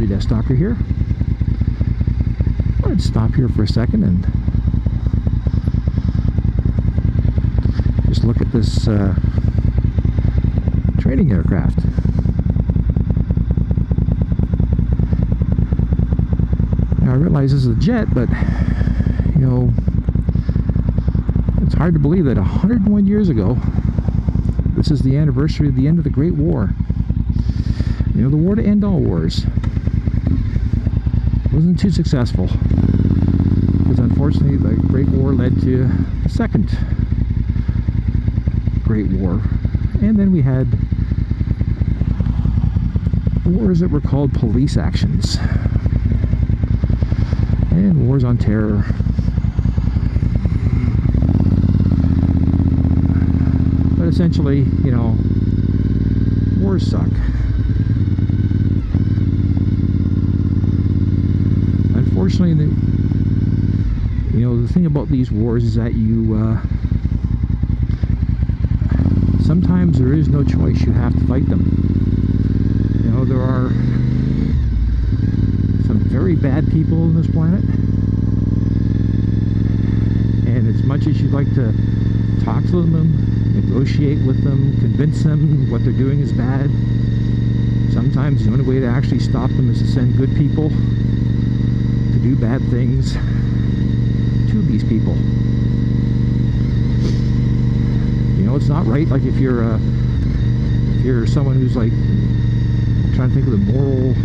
everybody, DeathsStalker here. Let's stop here for a second and just look at this training aircraft. Now I realize this is a jet, but you know, it's hard to believe that 101 years ago, this is the anniversary of the end of the Great War. You know, the war to end all wars. Wasn't too successful, because unfortunately the Great War led to the Second Great War, and then we had wars that were called police actions and wars on terror. But essentially, you know, wars suck. Unfortunately, you know, the thing about these wars is that you sometimes there is no choice. You have to fight them. You know, there are some very bad people on this planet, and as much as you'd like to talk to them, negotiate with them, convince them what they're doing is bad, sometimes the only way to actually stop them is to send good people to do bad things to these people. You know, it's not right. Like if you're someone who's like, I'm trying to think of the moral,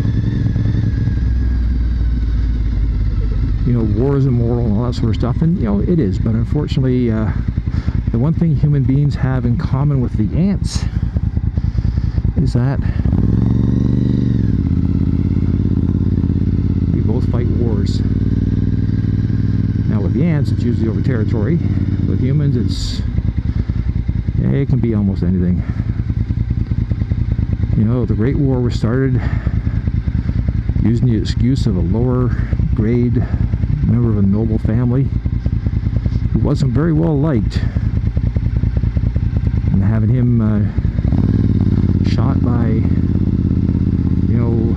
you know, war is immoral and all that sort of stuff, and you know it is. But unfortunately, the one thing human beings have in common with the ants is that we both fight wars. Now with the ants, it's usually over territory. With humans, it can be almost anything. You know, the Great War was started using the excuse of a lower grade member of a noble family who wasn't very well liked, and having him shot by, you know,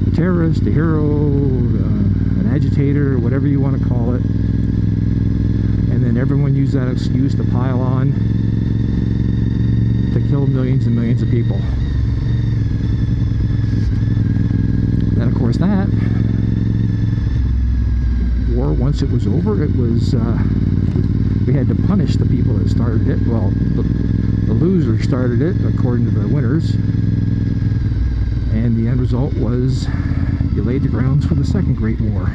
a terrorist, a hero, an agitator, whatever you want to call it, and then everyone used that excuse to pile on to kill millions and millions of people. Then of course that war, once it was over, it was we had to punish the people that started it. Well, the loser started it according to the winners, and the end result was you laid the grounds for the Second Great War.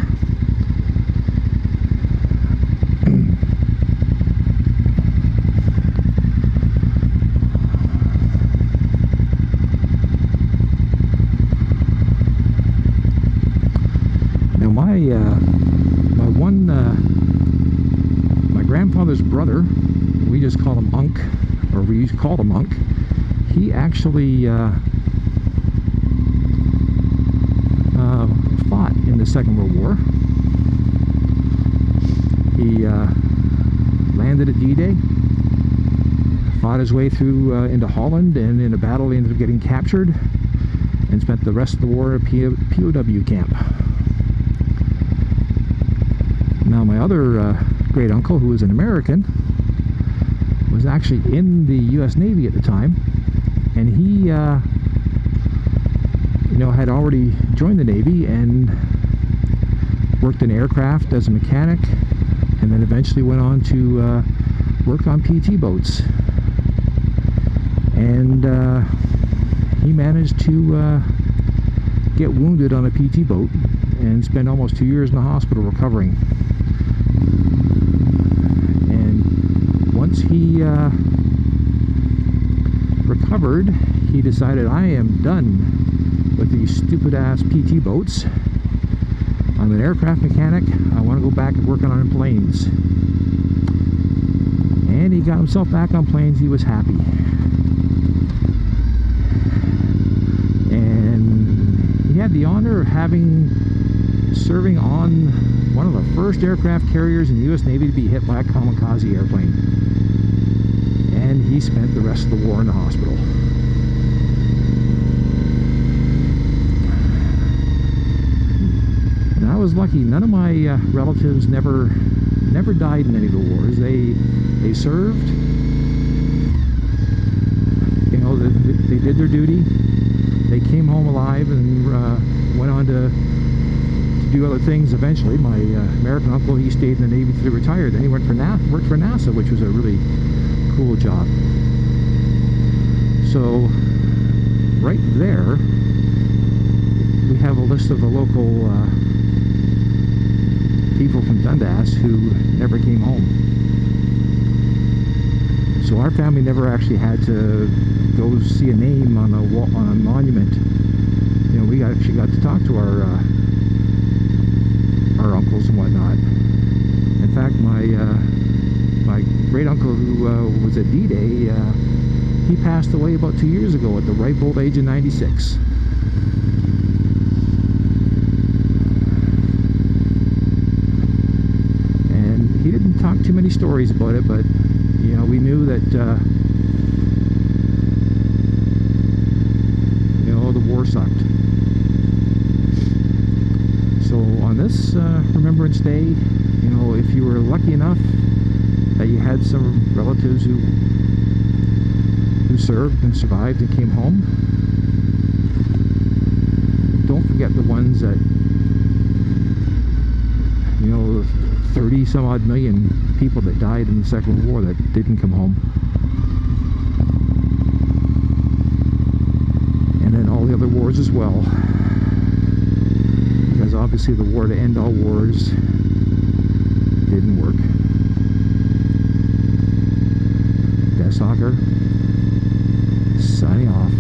My grandfather's brother, we just call him Unc, or we used to call him Unc. He actually fought in the Second World War. He landed at D-Day, fought his way through into Holland, and in a battle he ended up getting captured and spent the rest of the war at a POW camp. Now my other great uncle, who was an American, was actually in the U.S. Navy at the time, and he you know, had already joined the Navy and worked in aircraft as a mechanic, and then eventually went on to work on PT boats, and he managed to get wounded on a PT boat and spend almost 2 years in the hospital recovering. Once he recovered, he decided, I am done with these stupid ass PT boats. I'm an aircraft mechanic. I want to go back and work on planes. And he got himself back on planes. He was happy. And he had the honor of serving on one of the first aircraft carriers in the U.S. Navy to be hit by a kamikaze airplane. And he spent the rest of the war in the hospital. was lucky. None of my relatives never died in any of the wars. They served. You know, they did their duty. They came home alive and went on to do other things eventually. My American uncle, he stayed in the Navy till he retired. Then he worked for NASA, which was a really cool job. So right there, we have a list of the local people from Dundas who never came home. So our family never actually had to go see a name on a monument. You know, we actually got to talk to our uncles and whatnot. In fact, my great uncle who was at D-Day, he passed away about 2 years ago at the ripe old age of 96. And he didn't talk too many stories about it, but you know, we knew that you know, the war sucked. So on this Remembrance Day, you know, if you were lucky enough that you had some relatives who served and survived and came home, don't forget the ones that, you know, 30 some odd million people that died in the Second War that didn't come home. And then all the other wars as well. Because obviously the war to end all wars didn't work. DeathsStalker signing off.